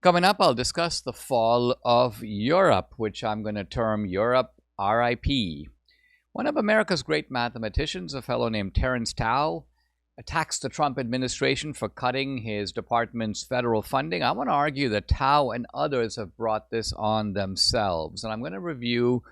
Coming up, I'll discuss the fall of Europe, which I'm going to term Europe R.I.P. One of America's great mathematicians, a fellow named Terrence Tao, attacks the Trump administration for cutting his department's federal funding. I want to argue that Tao and others have brought this on themselves. And I'm going to review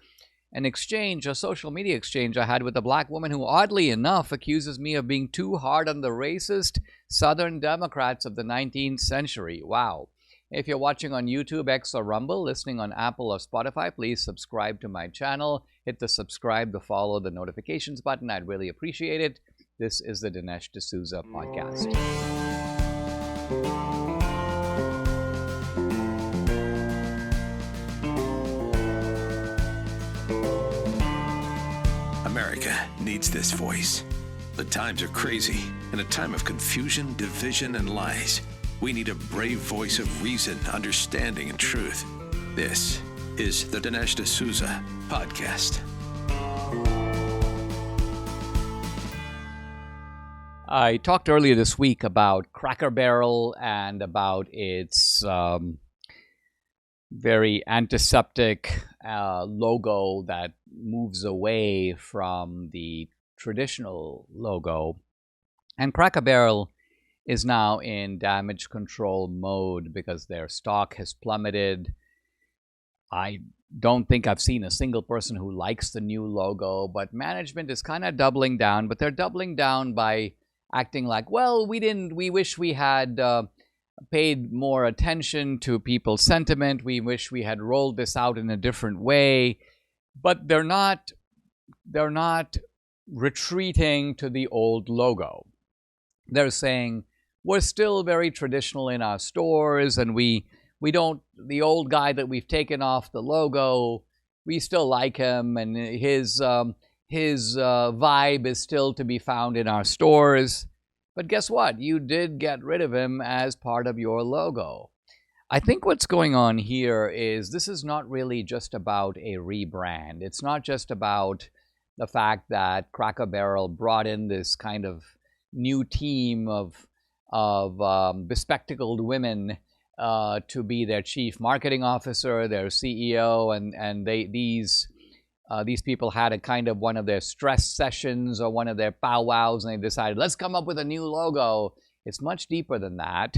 an exchange, a social media exchange I had with a black woman who, oddly enough, accuses me of being too hard on the racist Southern Democrats of the 19th century. Wow. If you're watching on YouTube, X, or Rumble, listening on Apple or Spotify, please subscribe to my channel. Hit the subscribe, the follow, the notifications button. I'd really appreciate it. This is the Dinesh D'Souza podcast. America needs this voice. The times are crazy. In a time of confusion, division, and lies, we need a brave voice of reason, understanding, and truth. This is the Dinesh D'Souza podcast. I talked earlier this week about Cracker Barrel and about its very antiseptic logo that moves away from the traditional logo. And Cracker Barrel is now in damage control mode because their stock has plummeted. I don't think I've seen a single person who likes the new logo, but management is kind of doubling down, but they're doubling down by acting like, well, we wish we had paid more attention to people's sentiment. We wish we had rolled this out in a different way. But they're not retreating to the old logo. They're saying, we're still very traditional in our stores, and we don't, the old guy that we've taken off the logo, we still like him, and his vibe is still to be found in our stores. But guess what? You did get rid of him as part of your logo. I think what's going on here is this is not really just about a rebrand. It's not just about the fact that Cracker Barrel brought in this kind of new team of bespectacled women to be their chief marketing officer, their CEO, and these people had a kind of one of their stress sessions or one of their powwows, and they decided, let's come up with a new logo. It's much deeper than that.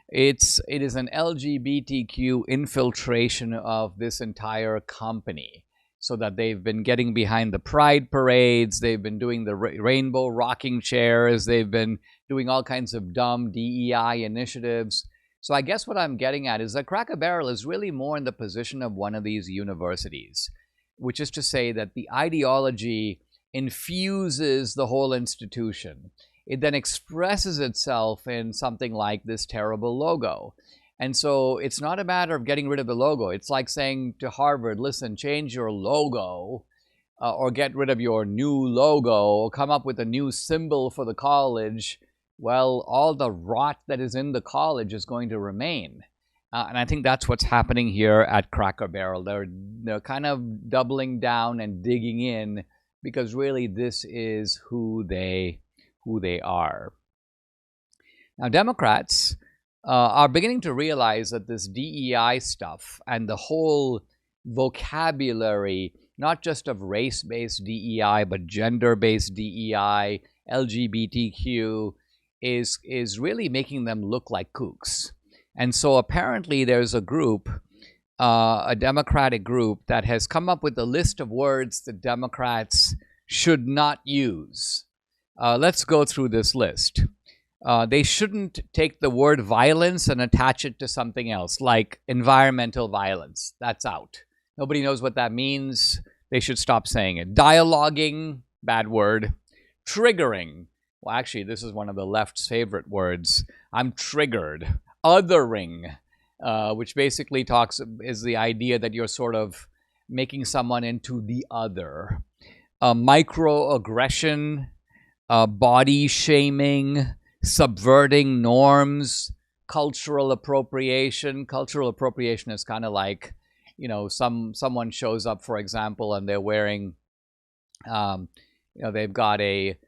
It is an LGBTQ infiltration of this entire company, so that they've been getting behind the pride parades, they've been doing the rainbow rocking chairs, they've been doing all kinds of dumb DEI initiatives. So I guess what I'm getting at is that Cracker Barrel is really more in the position of one of these universities, which is to say that the ideology infuses the whole institution. It then expresses itself in something like this terrible logo. And so it's not a matter of getting rid of the logo. It's like saying to Harvard, listen, change your logo or get rid of your new logo or come up with a new symbol for the college. Well, all the rot that is in the college is going to remain. And I think that's what's happening here at Cracker Barrel. They're kind of doubling down and digging in because really this is who they are. Now, Democrats are beginning to realize that this DEI stuff and the whole vocabulary, not just of race-based DEI, but gender-based DEI, LGBTQ, is really making them look like kooks. And so apparently there's a group, a Democratic group, that has come up with a list of words that Democrats should not use. Let's go through this list. They shouldn't take the word violence and attach it to something else, like environmental violence. That's out. Nobody knows what that means. They should stop saying it. Dialoguing, bad word. Triggering. Well, actually, this is one of the left's favorite words. I'm triggered. Othering, which basically is the idea that you're sort of making someone into the other. Microaggression, body shaming, subverting norms, cultural appropriation. Cultural appropriation is kind of like, you know, someone shows up, for example, and they're wearing, they've got a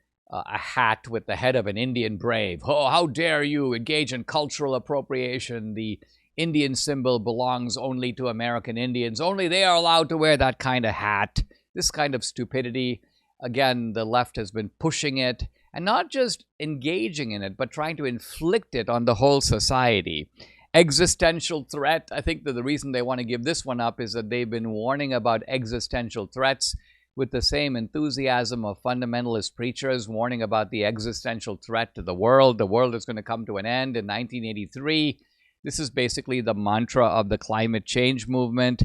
hat with the head of an Indian brave. Oh, how dare you engage in cultural appropriation? The Indian symbol belongs only to American Indians. Only they are allowed to wear that kind of hat. This kind of stupidity. Again, the left has been pushing it, and not just engaging in it, but trying to inflict it on the whole society. Existential threat. I think that the reason they want to give this one up is that they've been warning about existential threats with the same enthusiasm of fundamentalist preachers warning about the existential threat to the world. The world is going to come to an end in 1983. This is basically the mantra of the climate change movement.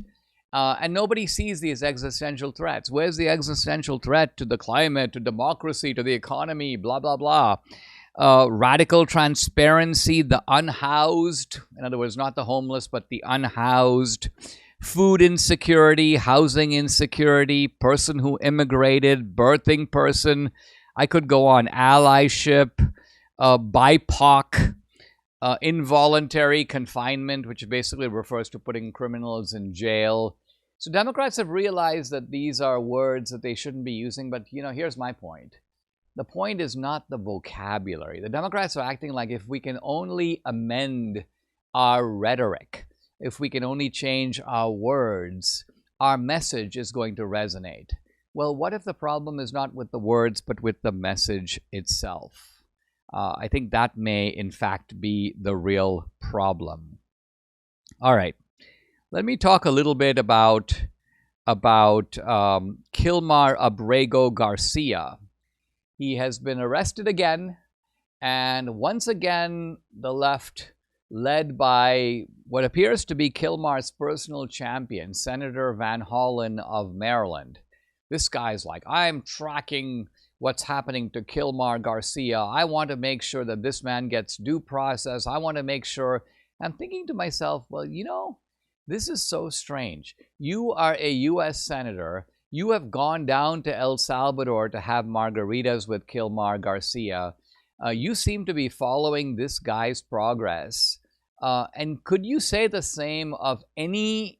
And nobody sees these existential threats. Where's the existential threat to the climate, to democracy, to the economy, blah, blah, blah. Radical transparency, the unhoused, in other words, not the homeless, but the unhoused. Food insecurity, housing insecurity, person who immigrated, birthing person. I could go on. Allyship, BIPOC, involuntary confinement, which basically refers to putting criminals in jail. So Democrats have realized that these are words that they shouldn't be using, but here's my point. The point is not the vocabulary. The Democrats are acting like if we can only amend our rhetoric, if we can only change our words, our message is going to resonate. Well, what if the problem is not with the words, but with the message itself? I think that may, in fact, be the real problem. All right. Let me talk a little bit about Kilmar Abrego Garcia. He has been arrested again, and once again, the left, led by what appears to be Kilmar's personal champion, Senator Van Hollen of Maryland. This guy's like, I'm tracking what's happening to Kilmar Garcia. I want to make sure that this man gets due process. I want to make sure. I'm thinking to myself, well, this is so strange. You are a U.S. Senator. You have gone down to El Salvador to have margaritas with Kilmar Garcia. You seem to be following this guy's progress. And could you say the same of any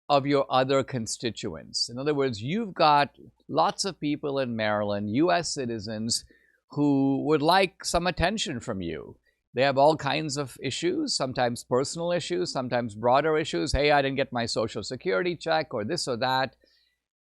of your other constituents? In other words, you've got lots of people in Maryland, U.S. citizens, who would like some attention from you. They have all kinds of issues, sometimes personal issues, sometimes broader issues. Hey, I didn't get my Social Security check, or this or that.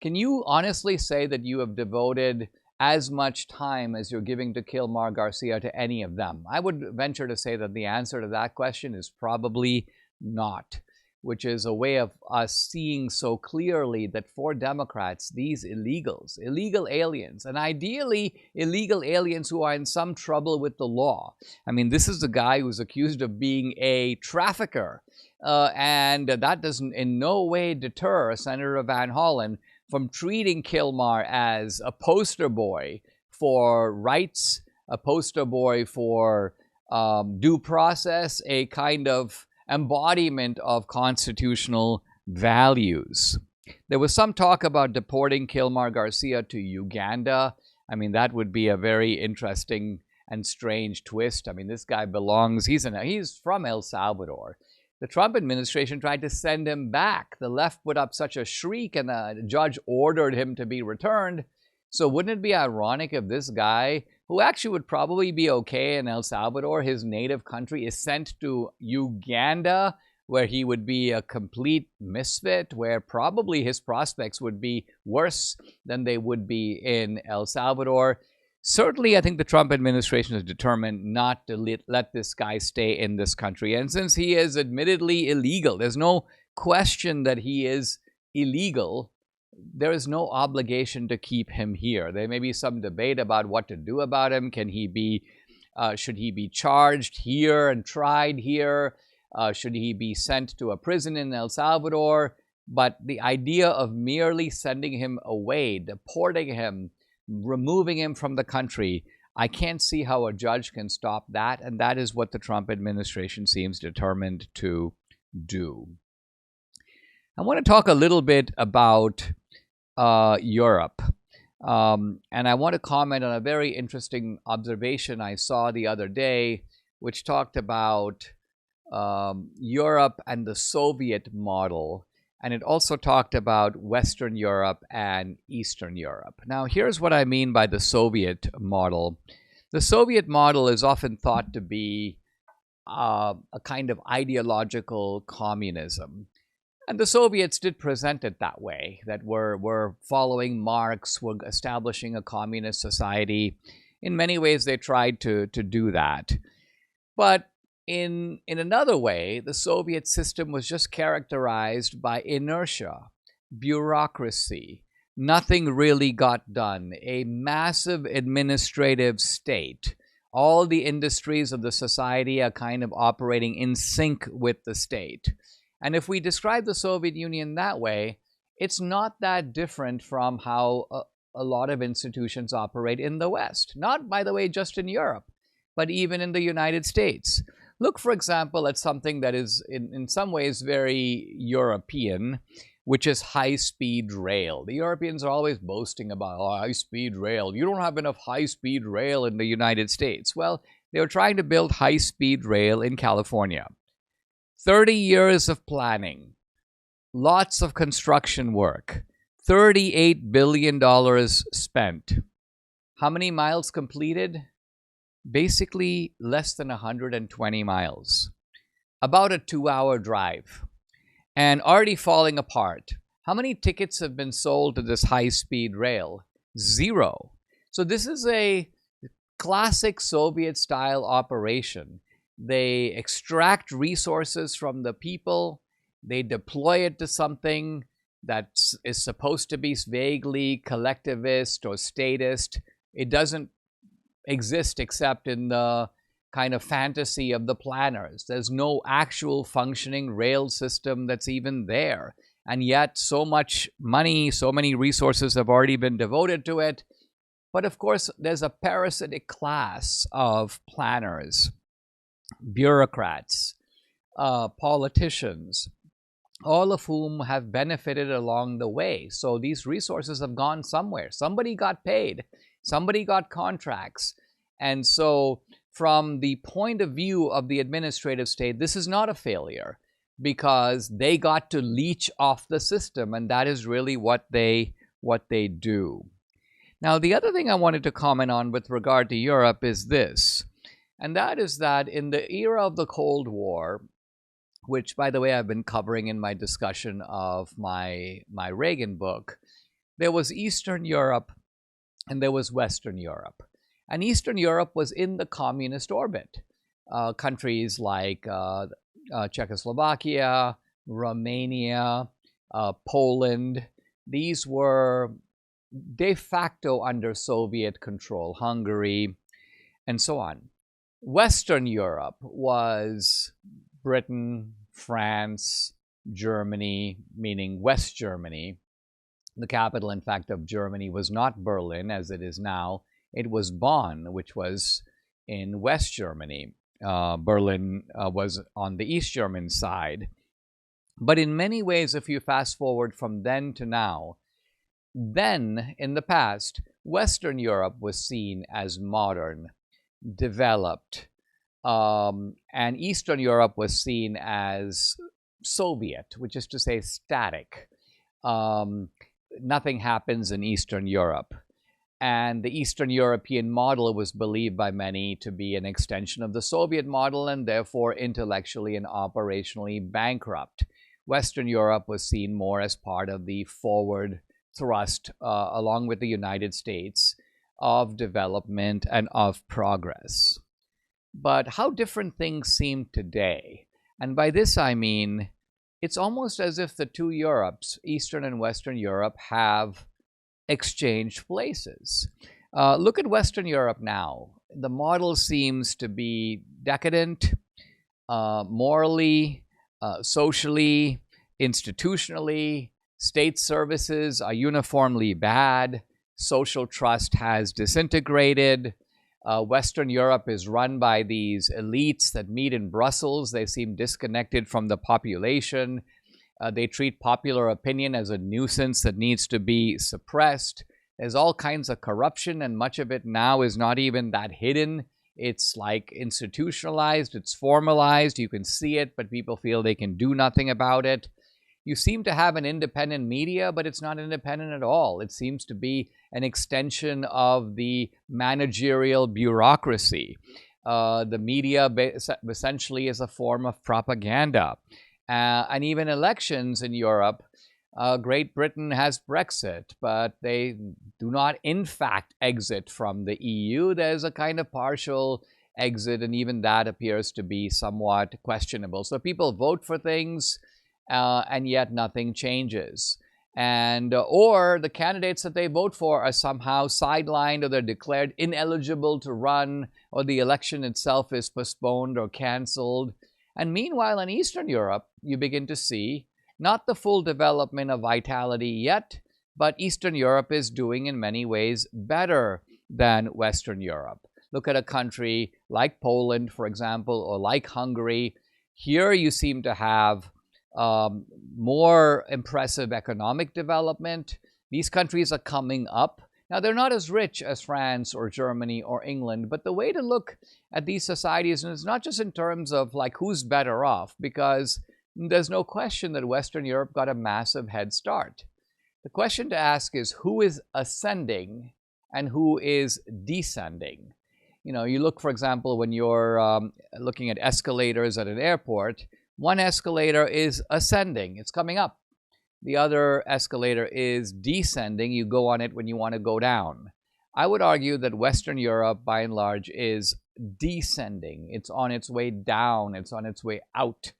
Can you honestly say that you have devoted as much time as you're giving to Kilmar Garcia to any of them? I would venture to say that the answer to that question is probably not, which is a way of us seeing so clearly that for Democrats, these illegals, illegal aliens, and ideally illegal aliens who are in some trouble with the law. I mean, this is the guy who's accused of being a trafficker, and that doesn't in no way deter Senator Van Hollen from treating Kilmar as a poster boy for rights, a poster boy for due process, a kind of embodiment of constitutional values. There was some talk about deporting Kilmar Garcia to Uganda. I mean, that would be a very interesting and strange twist. I mean, this guy belongs, he's from El Salvador. The Trump administration tried to send him back. The left put up such a shriek, and the judge ordered him to be returned. So wouldn't it be ironic if this guy, who actually would probably be okay in El Salvador, his native country, is sent to Uganda, where he would be a complete misfit, where probably his prospects would be worse than they would be in El Salvador? Certainly, I think the Trump administration is determined not to let this guy stay in this country. And since he is admittedly illegal, there's no question that he is illegal, there is no obligation to keep him here. There may be some debate about what to do about him. Should he be charged here and tried here? Should he be sent to a prison in El Salvador? But the idea of merely sending him away, deporting him, removing him from the country, I can't see how a judge can stop that, and that is what the Trump administration seems determined to do. I want to talk a little bit about Europe, and I want to comment on a very interesting observation I saw the other day, which talked about Europe and the Soviet model. And it also talked about Western Europe and Eastern Europe. Now, here's what I mean by the Soviet model. The Soviet model is often thought to be a kind of ideological communism. And the Soviets did present it that way, that we're following Marx, we're establishing a communist society. In many ways, they tried to do that. But in another way, the Soviet system was just characterized by inertia, bureaucracy. Nothing really got done. A massive administrative state. All the industries of the society are kind of operating in sync with the state. And if we describe the Soviet Union that way, it's not that different from how a lot of institutions operate in the West. Not, by the way, just in Europe, but even in the United States. Look, for example, at something that is in some ways very European, which is high-speed rail. The Europeans are always boasting about high-speed rail. You don't have enough high-speed rail in the United States. Well, they were trying to build high-speed rail in California. 30 years of planning, lots of construction work, $38 billion spent. How many miles completed? Basically less than 120 miles. About a 2-hour drive. And already falling apart. How many tickets have been sold to this high-speed rail? 0. So this is a classic Soviet-style operation. They extract resources from the people. They deploy it to something that is supposed to be vaguely collectivist or statist. It doesn't exist except in the kind of fantasy of the planners. There's no actual functioning rail system that's even there. And yet so much money, so many resources have already been devoted to it. But of course, there's a parasitic class of planners, bureaucrats, politicians, all of whom have benefited along the way. So these resources have gone somewhere. Somebody got paid. Somebody got contracts. And so from the point of view of the administrative state, this is not a failure because they got to leech off the system, and that is really what they do. Now, the other thing I wanted to comment on with regard to Europe is this, and that is that in the era of the Cold War, which, by the way, I've been covering in my discussion of my Reagan book, there was Eastern Europe and there was Western Europe. And Eastern Europe was in the communist orbit. Countries like Czechoslovakia, Romania, Poland, these were de facto under Soviet control, Hungary, and so on. Western Europe was Britain, France, Germany, meaning West Germany. The capital, in fact, of Germany was not Berlin, as it is now. It was Bonn, which was in West Germany. Berlin was on the East German side. But in many ways, if you fast forward from then to now, then, in the past, Western Europe was seen as modern, developed, and Eastern Europe was seen as Soviet, which is to say static. Nothing happens in Eastern Europe. And the Eastern European model was believed by many to be an extension of the Soviet model and therefore intellectually and operationally bankrupt. Western Europe was seen more as part of the forward thrust, along with the United States, of development and of progress. But how different things seem today. And by this I mean, it's almost as if the two Europes, Eastern and Western Europe, have exchanged places. Look at Western Europe now. The model seems to be decadent, morally, socially, institutionally. State services are uniformly bad. Social trust has disintegrated. Western Europe is run by these elites that meet in Brussels. They seem disconnected from the population. They treat popular opinion as a nuisance that needs to be suppressed. There's all kinds of corruption, and much of it now is not even that hidden. It's like institutionalized, it's formalized, you can see it, but people feel they can do nothing about it. You seem to have an independent media, but it's not independent at all. It seems to be an extension of the managerial bureaucracy. The media essentially is a form of propaganda. And even elections in Europe, Great Britain has Brexit, but they do not in fact exit from the EU. There's a kind of partial exit, and even that appears to be somewhat questionable. So people vote for things, and yet nothing changes. And or the candidates that they vote for are somehow sidelined, or they're declared ineligible to run, or the election itself is postponed or canceled. And meanwhile, in Eastern Europe, you begin to see not the full development of vitality yet, but Eastern Europe is doing in many ways better than Western Europe. Look at a country like Poland, for example, or like Hungary. Here you seem to have more impressive economic development. These countries are coming up. Now, they're not as rich as France or Germany or England, but the way to look at these societies is not just in terms of like who's better off, because there's no question that Western Europe got a massive head start. The question to ask is who is ascending and who is descending. You know, you look, for example, when you're looking at escalators at an airport, one escalator is ascending, it's coming up. The other escalator is descending, you go on it when you want to go down. I would argue that Western Europe, by and large, is descending. It's on its way down, it's on its way out.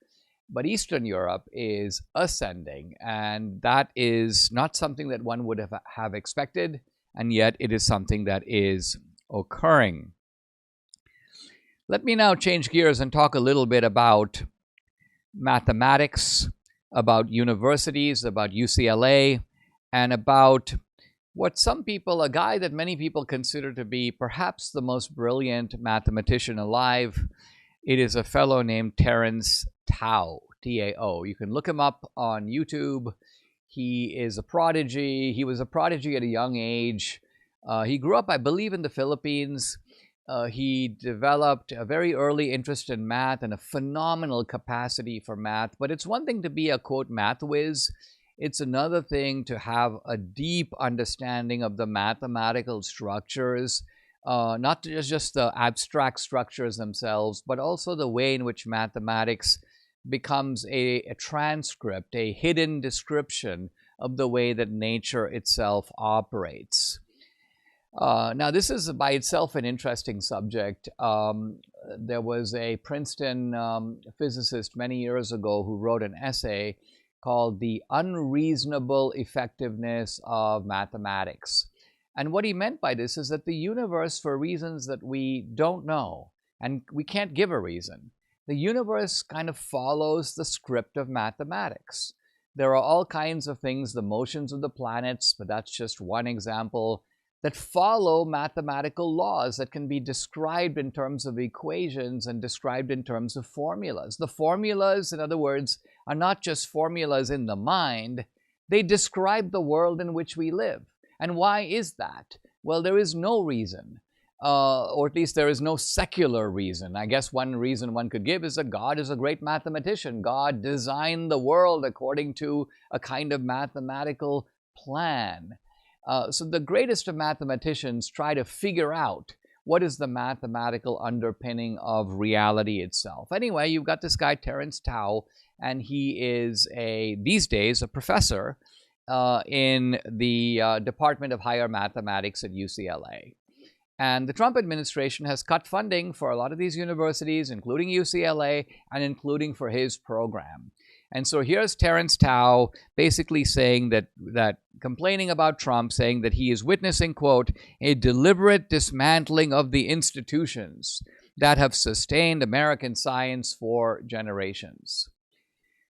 But Eastern Europe is ascending, and that is not something that one would have expected, and yet it is something that is occurring. Let me now change gears and talk a little bit about mathematics, about universities, about UCLA, and about what some people, a guy that many people consider to be perhaps the most brilliant mathematician alive. It is a fellow named Terrence Tao, T-A-O. You can look him up on YouTube. He is a prodigy. He was a prodigy at a young age. He grew up, I believe, in the Philippines. He developed a very early interest in math and a phenomenal capacity for math. But it's one thing to be a, quote, math whiz. It's another thing to have a deep understanding of the mathematical structures, not just the abstract structures themselves, but also the way in which mathematics becomes a transcript, a hidden description of the way that nature itself operates. Now, this is by itself an interesting subject. There was a Princeton physicist many years ago who wrote an essay called The Unreasonable Effectiveness of Mathematics. And what he meant by this is that the universe, for reasons that we don't know, and we can't give a reason, the universe kind of follows the script of mathematics. There are all kinds of things, the motions of the planets, but that's just one example, that follow mathematical laws that can be described in terms of equations and described in terms of formulas. The formulas, in other words, are not just formulas in the mind, they describe the world in which we live. And why is that? Well, there is no reason, or at least there is no secular reason. I guess one reason one could give is that God is a great mathematician. God designed the world according to a kind of mathematical plan. So the greatest of mathematicians try to figure out what is the mathematical underpinning of reality itself. Anyway, you've got this guy, Terrence Tao, and he is these days a professor in the Department of Higher Mathematics at UCLA. And the Trump administration has cut funding for a lot of these universities, including UCLA, and including for his program. And so here's Terrence Tao basically saying that complaining about Trump, saying that he is witnessing, quote, a deliberate dismantling of the institutions that have sustained American science for generations.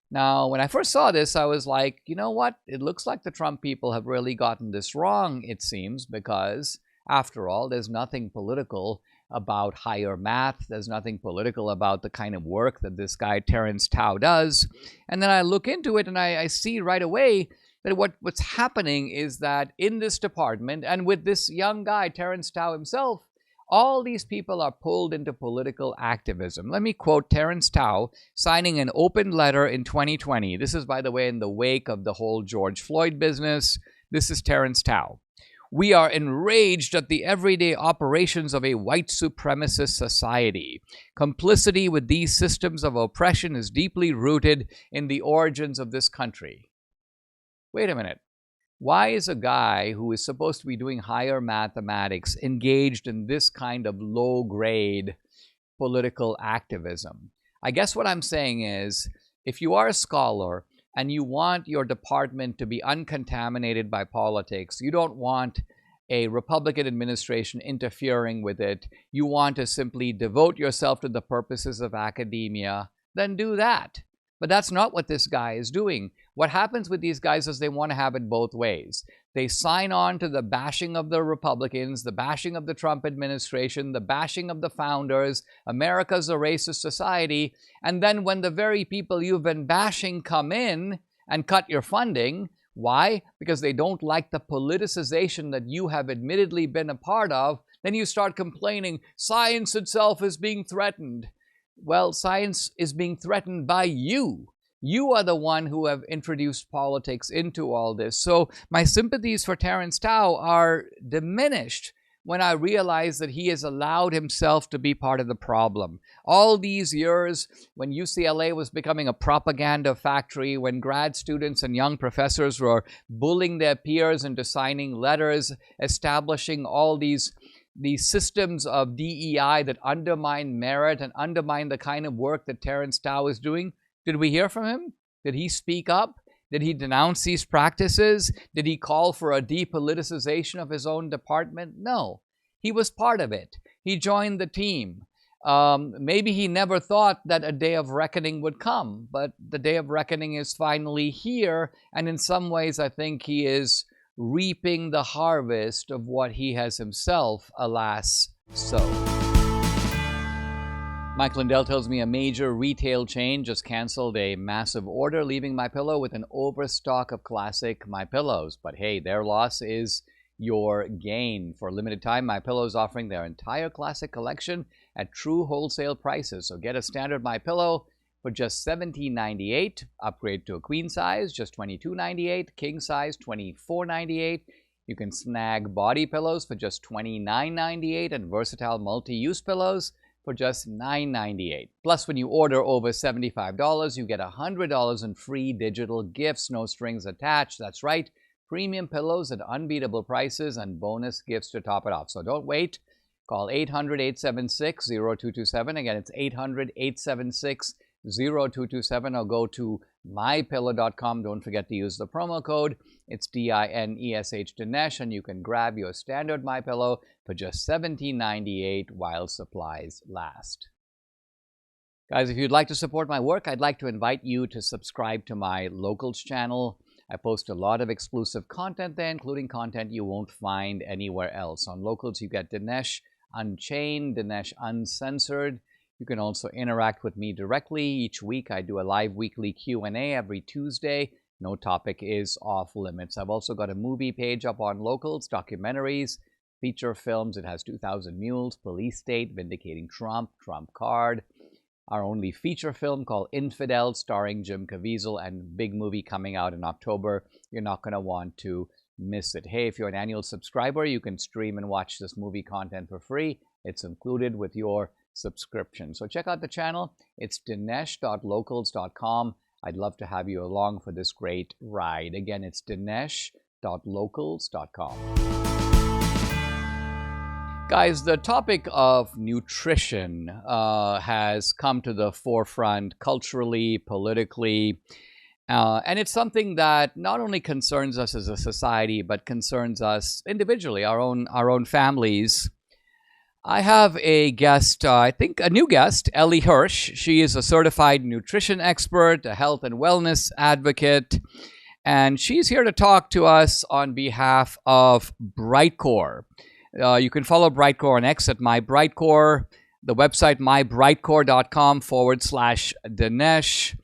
Now, when I first saw this, I was like, you know what? It looks like the Trump people have really gotten this wrong, it seems, because after all, there's nothing political about higher math. There's nothing political about the kind of work that this guy Terrence Tao does. And then I look into it and I see right away that what's happening is that in this department and with this young guy, Terrence Tao himself, all these people are pulled into political activism. Let me quote Terrence Tao signing an open letter in 2020. This is, by the way, in the wake of the whole George Floyd business. This is Terrence Tao. We are enraged at the everyday operations of a white supremacist society. Complicity with these systems of oppression is deeply rooted in the origins of this country. Wait a minute. Why is a guy who is supposed to be doing higher mathematics engaged in this kind of low-grade political activism? I guess what I'm saying is, if you are a scholar and you want your department to be uncontaminated by politics, you don't want a Republican administration interfering with it, you want to simply devote yourself to the purposes of academia, then do that. But that's not what this guy is doing. What happens with these guys is they want to have it both ways. They sign on to the bashing of the Republicans, the bashing of the Trump administration, the bashing of the founders, America's a racist society, and then when the very people you've been bashing come in and cut your funding, why? Because they don't like the politicization that you have admittedly been a part of, then you start complaining, science itself is being threatened. Well, science is being threatened by you. You are the one who have introduced politics into all this. So my sympathies for Terrence Tao are diminished when I realize that he has allowed himself to be part of the problem. All these years, when UCLA was becoming a propaganda factory, when grad students and young professors were bullying their peers into signing letters, establishing all these systems of DEI that undermine merit and undermine the kind of work that Terrence Tao is doing, did we hear from him? Did he speak up? Did he denounce these practices? Did he call for a depoliticization of his own department? No. He was part of it. He joined the team. Maybe he never thought that a day of reckoning would come, but the day of reckoning is finally here, and in some ways I think he is reaping the harvest of what he has himself, alas, sowed. Mike Lindell tells me a major retail chain just canceled a massive order, leaving MyPillow with an overstock of classic MyPillows. But hey, their loss is your gain. For a limited time, MyPillow is offering their entire classic collection at true wholesale prices. So get a standard MyPillow for just $17.98, upgrade to a queen size, just $22.98, king size, $24.98. You can snag body pillows for just $29.98 and versatile multi-use pillows for just $9.98. Plus, when you order over $75, you get $100 in free digital gifts, no strings attached. That's right, premium pillows at unbeatable prices and bonus gifts to top it off. So don't wait. Call 800-876-0227. Again, it's 800-876-0227, or go to mypillow.com. Don't forget to use the promo code. It's DINESH Dinesh, and you can grab your standard MyPillow for just $17.98 while supplies last. Guys, if you'd like to support my work, I'd like to invite you to subscribe to my Locals channel. I post a lot of exclusive content there, including content you won't find anywhere else. On Locals, you get Dinesh Unchained, Dinesh Uncensored. You can also interact with me directly. Each week, I do a live weekly Q&A every Tuesday. No topic is off limits. I've also got a movie page up on Locals, documentaries, feature films. It has 2000 Mules, Police State, Vindicating Trump, Trump Card, our only feature film called Infidel, starring Jim Caviezel, and big movie coming out in October. You're not going to want to miss it. Hey, if you're an annual subscriber, you can stream and watch this movie content for free. It's included with your subscription. So check out the channel. It's dinesh.locals.com. I'd love to have you along for this great ride. Again, it's dinesh.locals.com. Guys, the topic of nutrition has come to the forefront culturally, politically, and it's something that not only concerns us as a society, but concerns us individually, our own families. I have a guest, I think a new guest, Ellie Hirsch. She is a certified nutrition expert, a health and wellness advocate, and she's here to talk to us on behalf of Brightcore. You can follow Brightcore on X at mybrightcore, the website mybrightcore.com/Dinesh.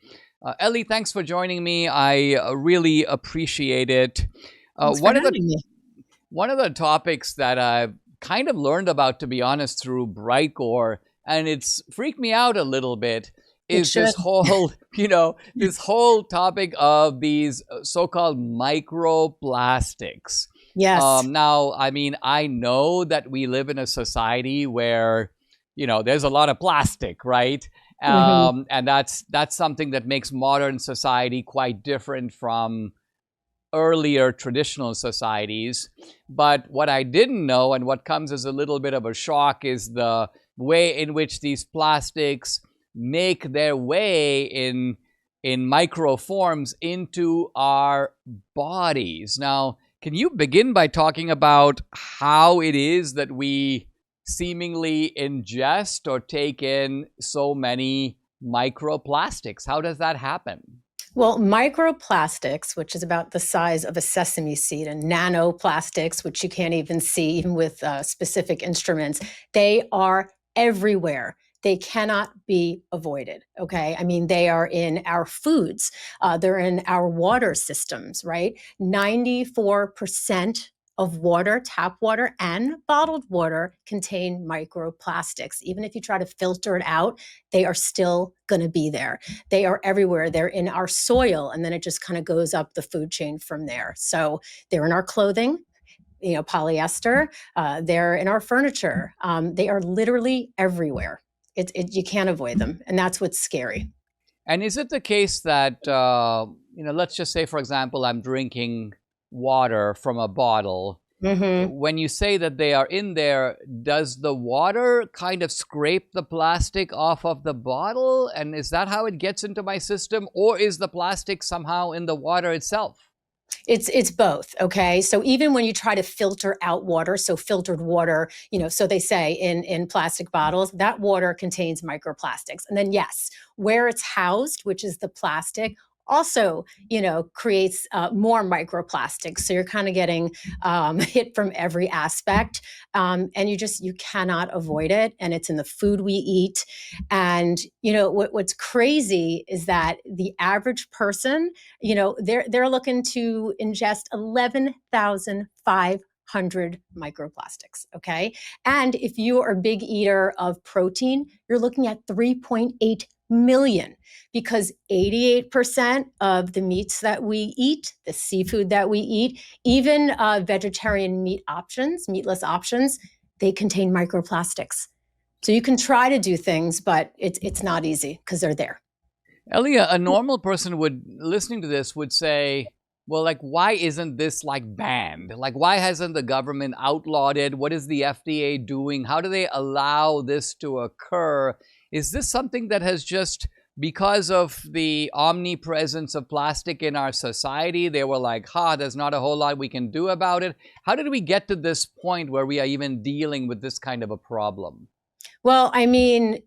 Ellie, thanks for joining me. I really appreciate it. One of the topics that I've kind of learned about, to be honest, through Brightcore, and it's freaked me out a little bit, is this whole, this whole topic of these so-called microplastics. Yes. Now, I mean, I know that we live in a society where, there's a lot of plastic, right? Hmm. And that's something that makes modern society quite different from earlier traditional societies. But what I didn't know, and what comes as a little bit of a shock, is the way in which these plastics make their way in micro forms into our bodies. Now, can you begin by talking about how it is that we seemingly ingest or take in so many microplastics? How does that happen? Well, microplastics, which is about the size of a sesame seed, and nanoplastics, which you can't even see even with specific instruments, they are everywhere. They cannot be avoided. Okay. I mean, they are in our foods, they're in our water systems, right? 94% of water, tap water, and bottled water contain microplastics. Even if you try to filter it out, they are still going to be there. They are everywhere. They're in our soil, and then it just kind of goes up the food chain from there. So they're in our clothing, polyester. They're in our furniture. They are literally everywhere. You can't avoid them, and that's what's scary. And is it the case that, let's just say, for example, I'm drinking water from a bottle. Hmm. When you say that they are in there, does the water kind of scrape the plastic off of the bottle? And is that how it gets into my system? Or is the plastic somehow in the water itself? It's both. Okay. So even when you try to filter out water, so filtered water, so they say in plastic bottles, that water contains microplastics. And then yes, where it's housed, which is the plastic, also creates more microplastics. So you're kind of getting hit from every aspect, and you cannot avoid it. And it's in the food we eat. And what's crazy is that the average person, they're looking to ingest 11,500 microplastics. Okay. And if you are a big eater of protein, you're looking at 3.8 million, because 88% of the meats that we eat, the seafood that we eat, even vegetarian meatless options, they contain microplastics. So you can try to do things, but it's not easy because they're there. Elia, a normal person listening to this would say, well, like, why isn't this like banned? Like, why hasn't the government outlawed it? What is the FDA doing? How do they allow this to occur? Is this something that has just, because of the omnipresence of plastic in our society, they were like, there's not a whole lot we can do about it? How did we get to this point where we are even dealing with this kind of a problem? Well, I mean,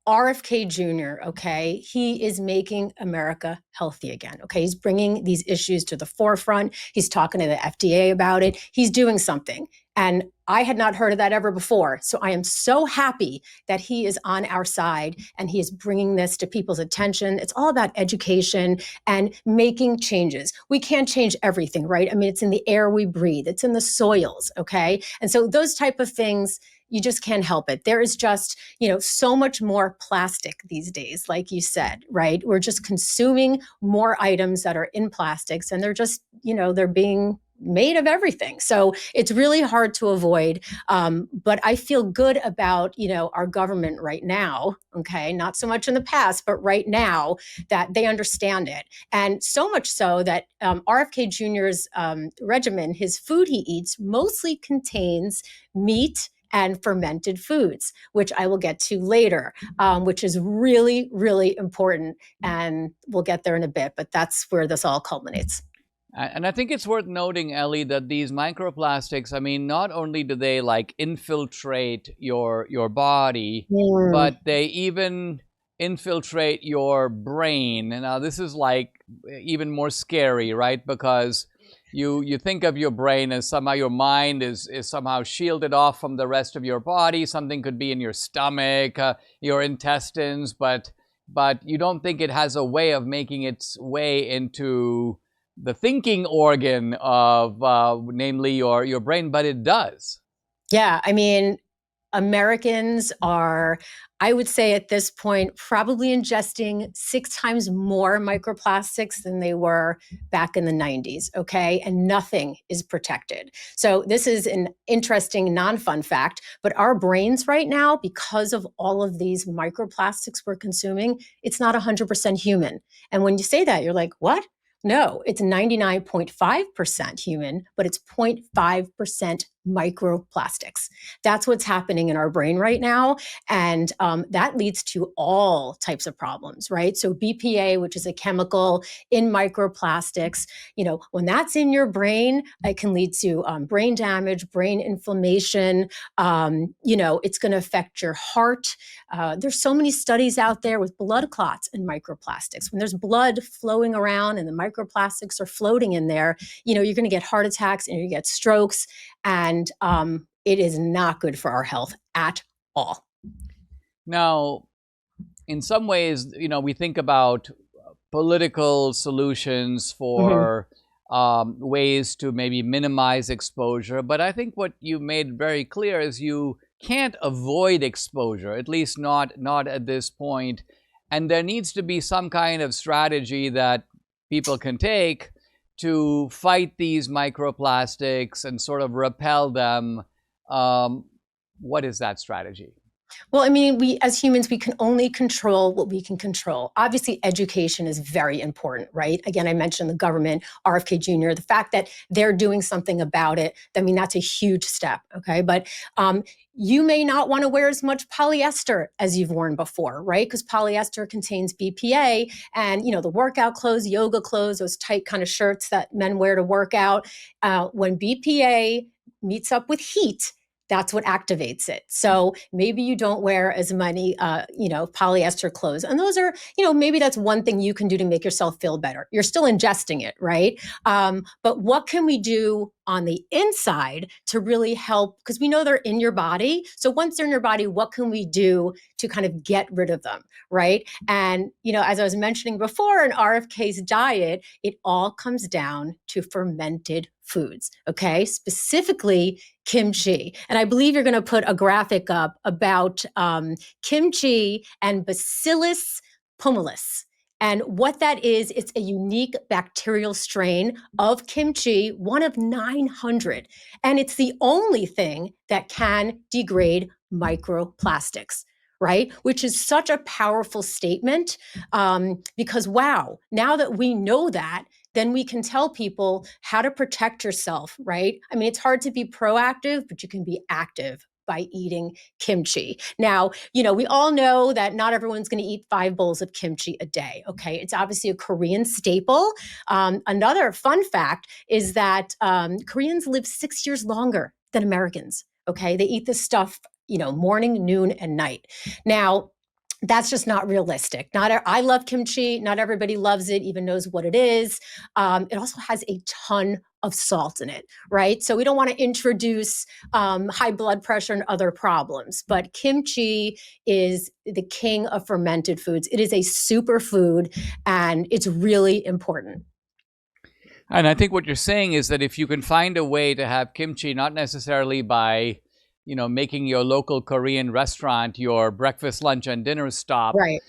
RFK Jr., okay, he is making America healthy again, okay? He's bringing these issues to the forefront. He's talking to the FDA about it. He's doing something. And I had not heard of that ever before. So I am so happy that he is on our side and he is bringing this to people's attention. It's all about education and making changes. We can't change everything, right? I mean, it's in the air we breathe. It's in the soils, okay? And so those type of things, you just can't help it. There is just, so much more plastic these days, like you said, right? We're just consuming more items that are in plastics, and they're just, they're being made of everything. So it's really hard to avoid. But I feel good about, our government right now, okay? Not so much in the past, but right now, that they understand it. And so much so that RFK Jr.'s regimen, his food he eats mostly contains meat and fermented foods, which I will get to later, which is really, really important. And we'll get there in a bit, but that's where this all culminates. And I think it's worth noting, Ellie, that these microplastics, I mean, not only do they like infiltrate your body, Mm. but they even infiltrate your brain. And now this is like even more scary, right? Because you think of your brain as somehow your mind is somehow shielded off from the rest of your body. Something could be in your stomach, your intestines, but you don't think it has a way of making its way into the thinking organ of namely your brain, but it does. Yeah, I mean, Americans are, I would say at this point, probably ingesting 6 times more microplastics than they were back in the 90s, okay? And nothing is protected. So this is an interesting non-fun fact, but our brains right now, because of all of these microplastics we're consuming, it's not 100% human. And when you say that, you're like, what? No, it's 99.5% human, but it's 0.5% microplastics. That's what's happening in our brain right now. And that leads to all types of problems, right? So BPA, which is a chemical in microplastics, when that's in your brain, it can lead to brain damage, brain inflammation. It's going to affect your heart. There's so many studies out there with blood clots and microplastics. When there's blood flowing around and the microplastics are floating in there, you're going to get heart attacks and you get strokes. And it is not good for our health at all. Now, in some ways, we think about political solutions for ways to maybe minimize exposure. But I think what you made very clear is you can't avoid exposure, at least not at this point. And there needs to be some kind of strategy that people can take to fight these microplastics and sort of repel them. What is that strategy? Well, I mean, we as humans, we can only control what we can control. Obviously, education is very important, right? Again, I mentioned the government, RFK Jr., the fact that they're doing something about it, I mean, that's a huge step, okay? But you may not want to wear as much polyester as you've worn before, right? Because polyester contains BPA and, the workout clothes, yoga clothes, those tight kind of shirts that men wear to work out, when BPA meets up with heat, that's what activates it. So maybe you don't wear as many, polyester clothes. And those are, maybe that's one thing you can do to make yourself feel better. You're still ingesting it, right? But what can we do on the inside to really help? Because we know they're in your body. So once they're in your body, what can we do to kind of get rid of them, right? And, as I was mentioning before, in RFK's diet, it all comes down to fermented foods, okay? Specifically kimchi. And I believe you're going to put a graphic up about kimchi and Bacillus pumilus. And what that is, it's a unique bacterial strain of kimchi, one of 900. And it's the only thing that can degrade microplastics, right? Which is such a powerful statement because, wow, now that we know that, then we can tell people how to protect yourself, right? I mean, it's hard to be proactive, but you can be active by eating kimchi. Now, we all know that not everyone's going to eat 5 bowls of kimchi a day, okay? It's obviously a Korean staple. Another fun fact is that Koreans live 6 years longer than Americans, okay? They eat this stuff, morning, noon, and night. Now, that's just not realistic. I love kimchi. Not everybody loves it, even knows what it is. It also has a ton of salt in it, right? So we don't want to introduce high blood pressure and other problems. But kimchi is the king of fermented foods. It is a superfood, and it's really important. And I think what you're saying is that if you can find a way to have kimchi, not necessarily by making your local Korean restaurant your breakfast, lunch, and dinner stop. Right.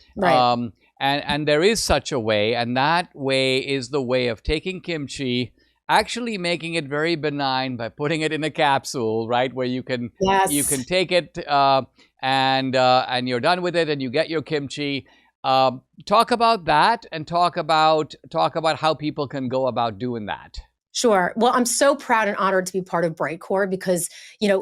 And there is such a way, and that way is the way of taking kimchi, actually making it very benign by putting it in a capsule, right, where you can take it and you're done with it, and you get your kimchi. Talk about that, and talk about how people can go about doing that. Sure. Well, I'm so proud and honored to be part of Brightcore because,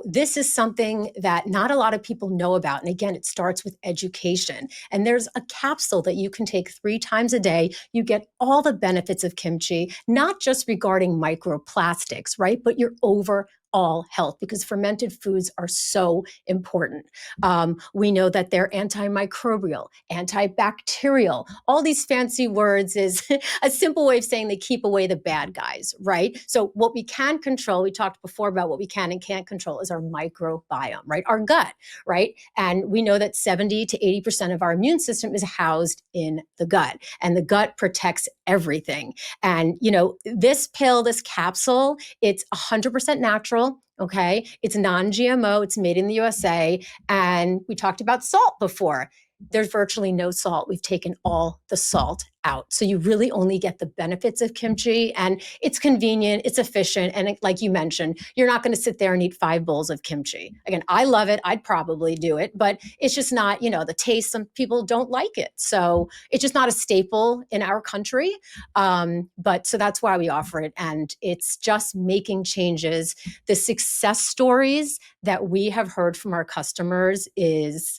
this is something that not a lot of people know about. And again, it starts with education. And there's a capsule that you can take 3 times a day. You get all the benefits of kimchi, not just regarding microplastics, right? But your overall health, because fermented foods are so important. We know that they're antimicrobial, antibacterial. All these fancy words is a simple way of saying they keep away the bad guys, right? So what we can control, we talked before about what we can and can't control, is our microbiome, right? Our gut, right? And we know that 70 to 80% of our immune system is housed in the gut, and the gut protects everything. And, this pill, this capsule, it's 100% natural. Okay. It's non-GMO. It's made in the USA. And we talked about salt before. There's virtually no salt. We've taken all the salt out. So you really only get the benefits of kimchi, and it's convenient, it's efficient. And like you mentioned, you're not going to sit there and eat 5 bowls of kimchi. Again, I love it. I'd probably do it, but it's just not, the taste. Some people don't like it. So it's just not a staple in our country. But so that's why we offer it. And it's just making changes. The success stories that we have heard from our customers is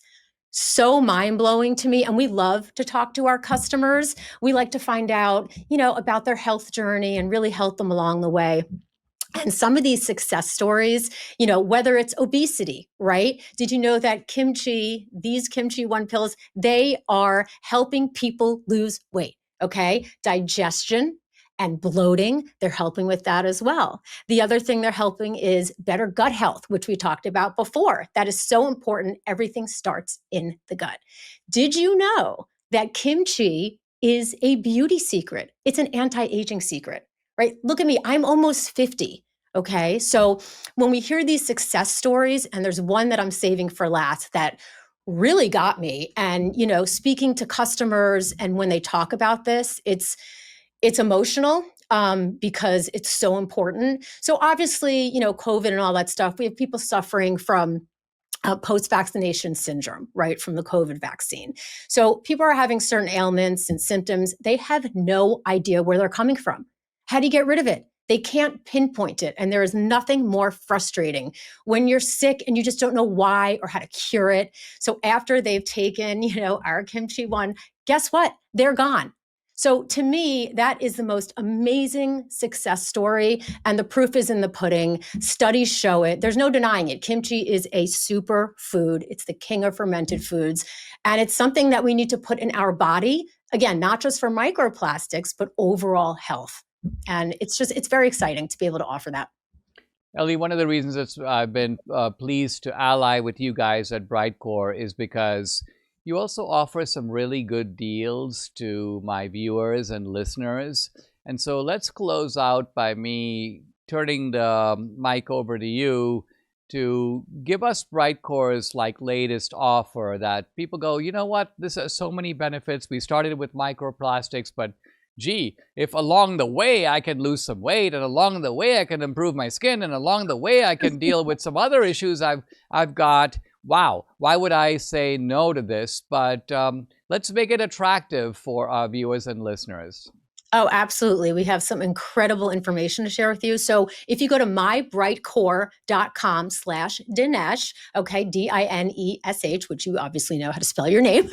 so mind-blowing to me. And we love to talk to our customers. We like to find out, about their health journey and really help them along the way. And some of these success stories, whether it's obesity, right? Did you know that these kimchi one pills, they are helping people lose weight, okay? Digestion and bloating, they're helping with that as well. The other thing they're helping is better gut health, which we talked about before. That is so important. Everything starts in the gut. Did you know that kimchi is a beauty secret? It's an anti-aging secret, right? Look at me, I'm almost 50. Okay. So when we hear these success stories, and there's one that I'm saving for last that really got me, and, speaking to customers, and when they talk about this, it's emotional because it's so important. So obviously, COVID and all that stuff, we have people suffering from post-vaccination syndrome, right, from the COVID vaccine. So people are having certain ailments and symptoms. They have no idea where they're coming from. How do you get rid of it? They can't pinpoint it. And there is nothing more frustrating when you're sick and you just don't know why or how to cure it. So after they've taken, our kimchi one, guess what? They're gone. So to me, that is the most amazing success story. And the proof is in the pudding. Studies show it. There's no denying it. Kimchi is a super food. It's the king of fermented foods. And it's something that we need to put in our body, again, not just for microplastics, but overall health. And it's very exciting to be able to offer that. Ellie, one of the reasons I've been pleased to ally with you guys at Brightcore is because you also offer some really good deals to my viewers and listeners. And so let's close out by me turning the mic over to you to give us Brightcore's latest offer that people go, you know what, this has so many benefits. We started with microplastics, but gee, if along the way I can lose some weight, and along the way I can improve my skin, and along the way I can deal with some other issues I've got, wow, why would I say no to this? But let's make it attractive for our viewers and listeners. Oh, absolutely. We have some incredible information to share with you. So if you go to mybrightcore.com/Dinesh, okay, Dinesh, which you obviously know how to spell your name,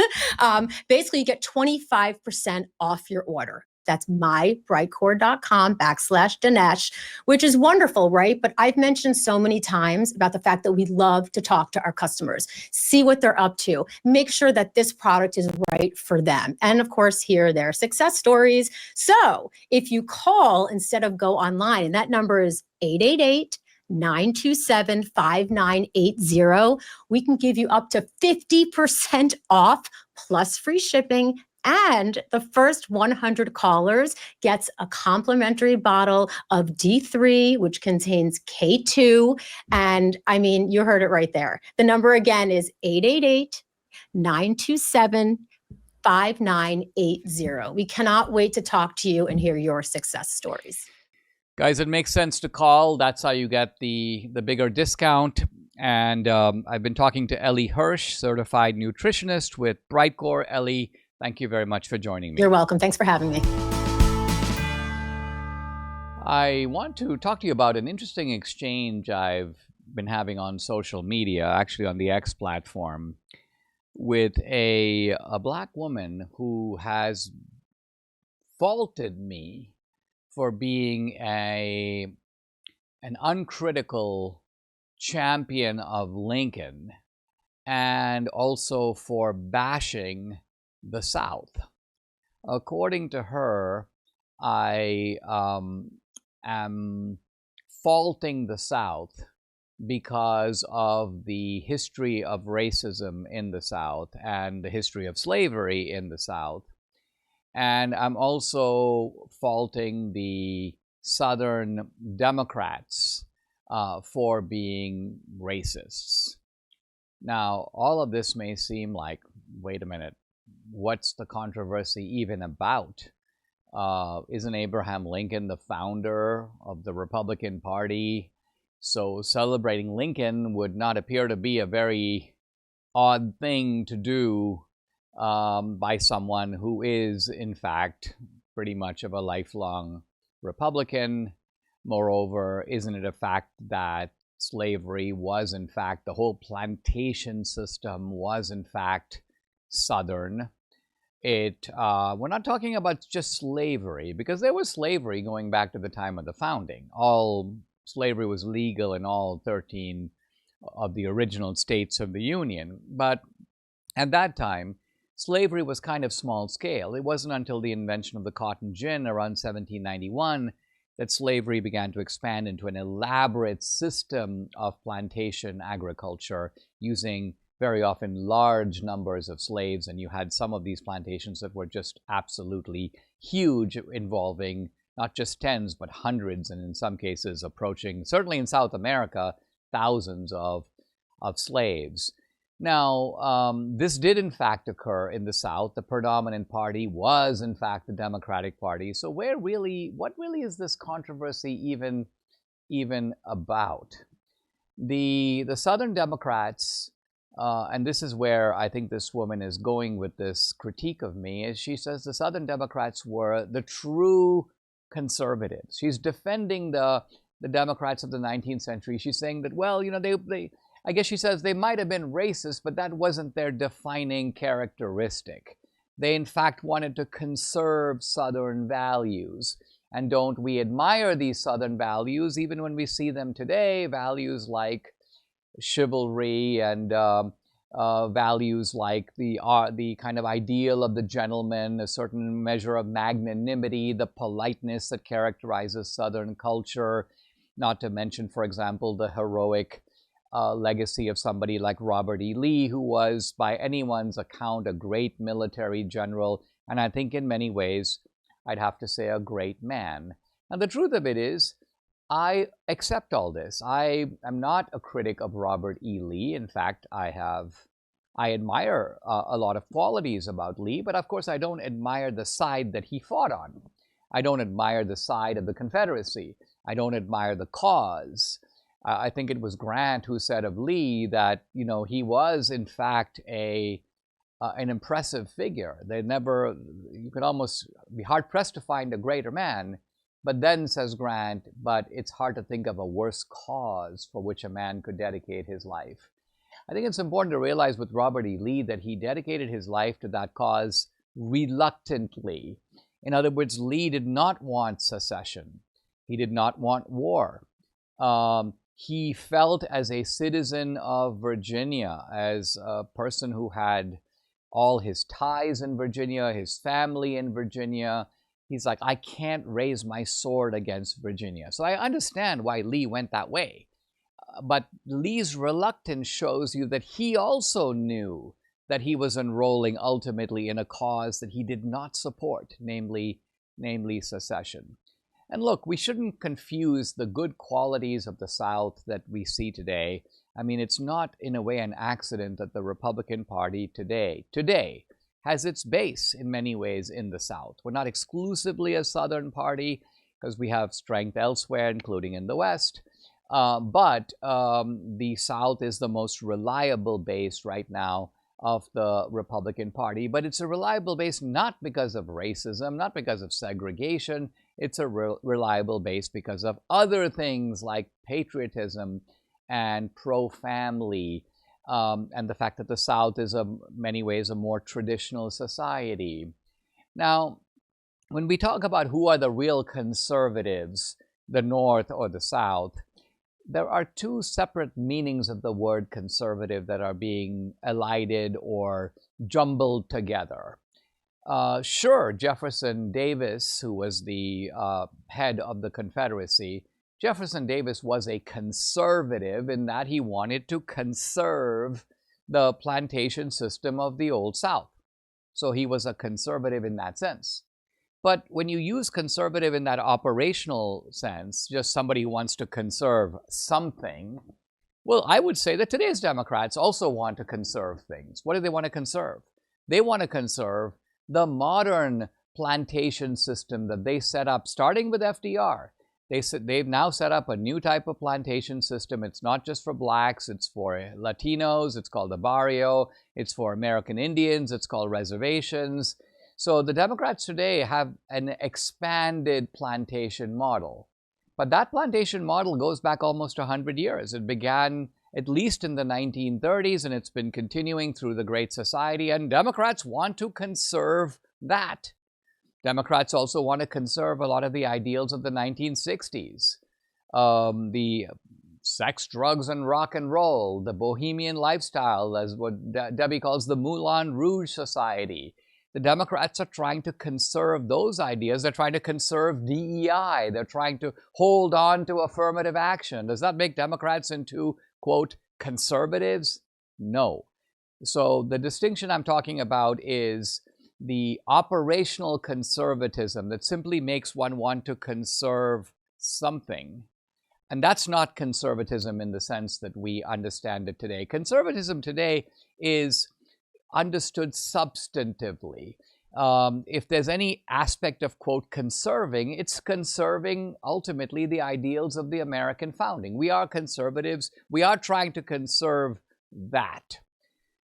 basically you get 25% off your order. That's mybrightcore.com/Dinesh, which is wonderful, right? But I've mentioned so many times about the fact that we love to talk to our customers, see what they're up to, make sure that this product is right for them. And of course, hear their success stories. So if you call instead of go online, and that number is 888-927-5980, we can give you up to 50% off plus free shipping. And the first 100 callers gets a complimentary bottle of D3, which contains K2. And I mean, you heard it right there. The number again is 888-927-5980. We cannot wait to talk to you and hear your success stories. Guys, it makes sense to call. That's how you get the bigger discount. And I've been talking to Ellie Hirsch, certified nutritionist with Brightcore. Ellie, thank you very much for joining me. You're welcome. Thanks for having me. I want to talk to you about an interesting exchange I've been having on social media, actually on the X platform, with a Black woman who has faulted me for being an uncritical champion of Lincoln, and also for bashing the South. According to her, I am faulting the South because of the history of racism in the South and the history of slavery in the South. And I'm also faulting the Southern Democrats for being racists. Now, all of this may seem like, wait a minute, what's the controversy even about? Isn't Abraham Lincoln the founder of the Republican Party? So celebrating Lincoln would not appear to be a very odd thing to do by someone who is, in fact, pretty much of a lifelong Republican. Moreover, isn't it a fact that slavery was, in fact, the whole plantation system was, in fact, Southern? We're not talking about just slavery, because there was slavery going back to the time of the founding. All slavery was legal in all 13 of the original states of the Union. But at that time, slavery was kind of small scale. It wasn't until the invention of the cotton gin around 1791 that slavery began to expand into an elaborate system of plantation agriculture using very often large numbers of slaves. And you had some of these plantations that were just absolutely huge, involving not just tens, but hundreds, and in some cases approaching, certainly in South America, thousands of slaves. Now, this did in fact occur in the South. The predominant party was in fact the Democratic Party. So what really is this controversy even about? The Southern Democrats, and this is where I think this woman is going with this critique of me, is she says the Southern Democrats were the true conservatives. She's defending the Democrats of the 19th century. She's saying that, well, you know, they I guess she says they might have been racist, but that wasn't their defining characteristic. They, in fact, wanted to conserve Southern values. And don't we admire these Southern values, even when we see them today, values like chivalry and values like the kind of ideal of the gentleman, a certain measure of magnanimity, the politeness that characterizes Southern culture, not to mention, for example, the heroic legacy of somebody like Robert E. Lee, who was, by anyone's account, a great military general, and I think in many ways, I'd have to say a great man. And the truth of it is, I accept all this. I am not a critic of Robert E. Lee. In fact, I admire a lot of qualities about Lee, but of course I don't admire the side that he fought on. I don't admire the side of the Confederacy. I don't admire the cause. I think it was Grant who said of Lee that, you know, he was in fact an impressive figure. You could almost be hard-pressed to find a greater man. But then, says Grant, but it's hard to think of a worse cause for which a man could dedicate his life. I think it's important to realize with Robert E. Lee that he dedicated his life to that cause reluctantly. In other words, Lee did not want secession. He did not want war. He felt as a citizen of Virginia, as a person who had all his ties in Virginia, his family in Virginia. He's like, I can't raise my sword against Virginia. So I understand why Lee went that way. But Lee's reluctance shows you that he also knew that he was enrolling ultimately in a cause that he did not support, namely secession. And look, we shouldn't confuse the good qualities of the South that we see today. I mean, it's not in a way an accident that the Republican Party today has its base in many ways in the South. We're not exclusively a Southern party because we have strength elsewhere, including in the West. But the South is the most reliable base right now of the Republican Party. But it's a reliable base not because of racism, not because of segregation. It's a reliable base because of other things like patriotism and pro-family, and the fact that the South is in many ways a more traditional society. Now, when we talk about who are the real conservatives, the North or the South, there are two separate meanings of the word conservative that are being elided or jumbled together. Sure, Jefferson Davis, who was the head of the Confederacy, Jefferson Davis was a conservative in that he wanted to conserve the plantation system of the Old South. So he was a conservative in that sense. But when you use conservative in that operational sense, just somebody who wants to conserve something, well, I would say that today's Democrats also want to conserve things. What do they want to conserve? They want to conserve the modern plantation system that they set up, starting with FDR. They've now set up a new type of plantation system. It's not just for blacks, it's for Latinos, it's called the barrio, it's for American Indians, it's called reservations. So the Democrats today have an expanded plantation model. But that plantation model goes back almost 100 years. It began at least in the 1930s, and it's been continuing through the Great Society, and Democrats want to conserve that. Democrats also want to conserve a lot of the ideals of the 1960s. The sex, drugs, and rock and roll, the bohemian lifestyle, as what Debbie calls the Moulin Rouge Society. The Democrats are trying to conserve those ideas. They're trying to conserve DEI. They're trying to hold on to affirmative action. Does that make Democrats into, quote, conservatives? No. So the distinction I'm talking about is the operational conservatism that simply makes one want to conserve something. And that's not conservatism in the sense that we understand it today. Conservatism today is understood substantively. If there's any aspect of, quote, conserving, it's conserving ultimately the ideals of the American founding. We are conservatives. We are trying to conserve that.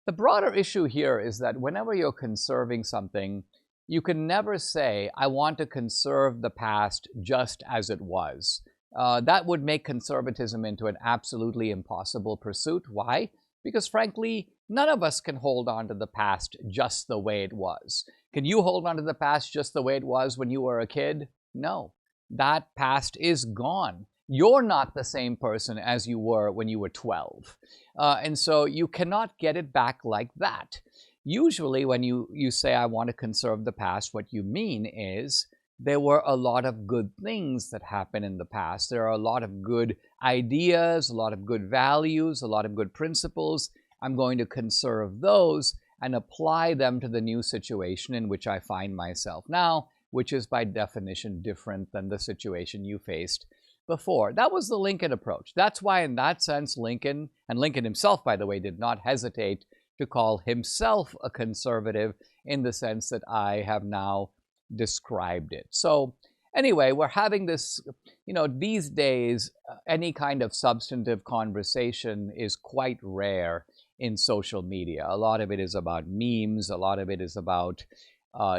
The broader issue here is that whenever you're conserving something, you can never say, I want to conserve the past just as it was. That would make conservatism into an absolutely impossible pursuit. Why? Because frankly, none of us can hold on to the past just the way it was. Can you hold on to the past just the way it was when you were a kid? No. That past is gone. You're not the same person as you were when you were 12. And so you cannot get it back like that. Usually when you say, I want to conserve the past, what you mean is there were a lot of good things that happened in the past. There are a lot of good ideas, a lot of good values, a lot of good principles. I'm going to conserve those and apply them to the new situation in which I find myself now, which is by definition different than the situation you faced before. That was the Lincoln approach. That's why in that sense Lincoln, and Lincoln himself, by the way, did not hesitate to call himself a conservative in the sense that I have now described it. So anyway, we're having this, these days, any kind of substantive conversation is quite rare in social media. A lot of it is about memes. A lot of it is about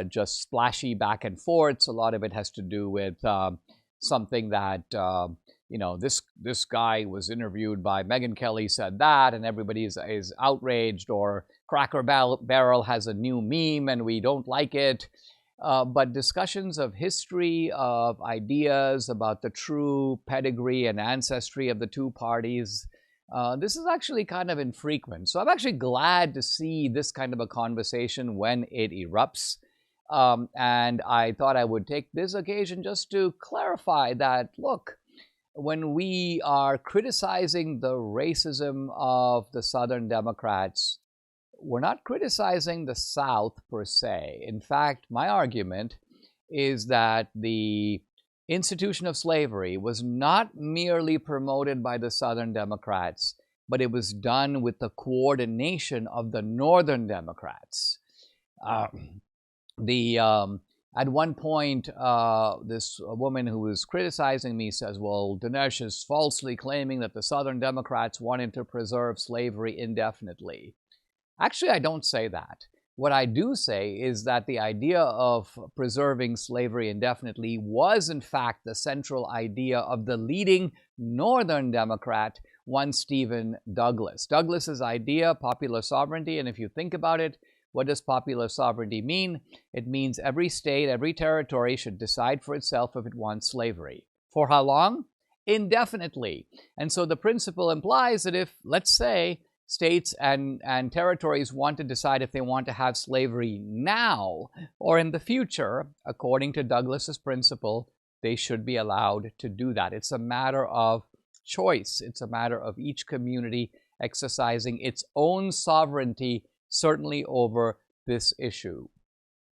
just splashy back and forths. A lot of it has to do with something that, this guy was interviewed by Megyn Kelly said that, and everybody is outraged, or Cracker Barrel has a new meme and we don't like it. But discussions of history, of ideas about the true pedigree and ancestry of the two parties, this is actually kind of infrequent. So I'm actually glad to see this kind of a conversation when it erupts. And I thought I would take this occasion just to clarify that, look, when we are criticizing the racism of the Southern Democrats, we're not criticizing the South per se. In fact, my argument is that the institution of slavery was not merely promoted by the Southern Democrats, but it was done with the coordination of the Northern Democrats. At one point, this woman who was criticizing me says, well, Dinesh is falsely claiming that the Southern Democrats wanted to preserve slavery indefinitely. Actually, I don't say that. What I do say is that the idea of preserving slavery indefinitely was, in fact, the central idea of the leading Northern Democrat, one Stephen Douglas. Douglas's idea, popular sovereignty, and if you think about it, what does popular sovereignty mean? It means every state, every territory should decide for itself if it wants slavery. For how long? Indefinitely. And so the principle implies that if, let's say, states and territories want to decide if they want to have slavery now or in the future, according to Douglas's principle, they should be allowed to do that. It's a matter of choice. It's a matter of each community exercising its own sovereignty, certainly over this issue.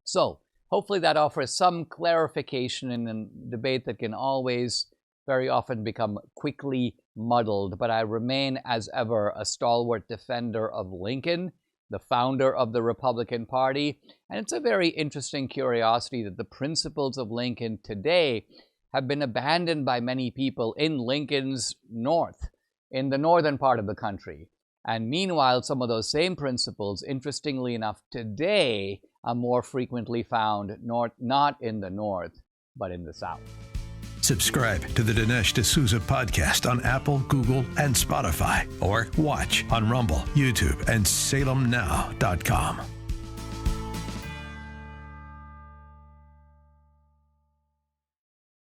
So hopefully that offers some clarification in a debate that can always very often become quickly muddled. But I remain, as ever, a stalwart defender of Lincoln, the founder of the Republican Party. And it's a very interesting curiosity that the principles of Lincoln today have been abandoned by many people in Lincoln's north, in the northern part of the country. And meanwhile, some of those same principles, interestingly enough, today are more frequently found not in the north, but in the south. Subscribe to the Dinesh D'Souza podcast on Apple, Google, and Spotify, or watch on Rumble, YouTube, and SalemNow.com.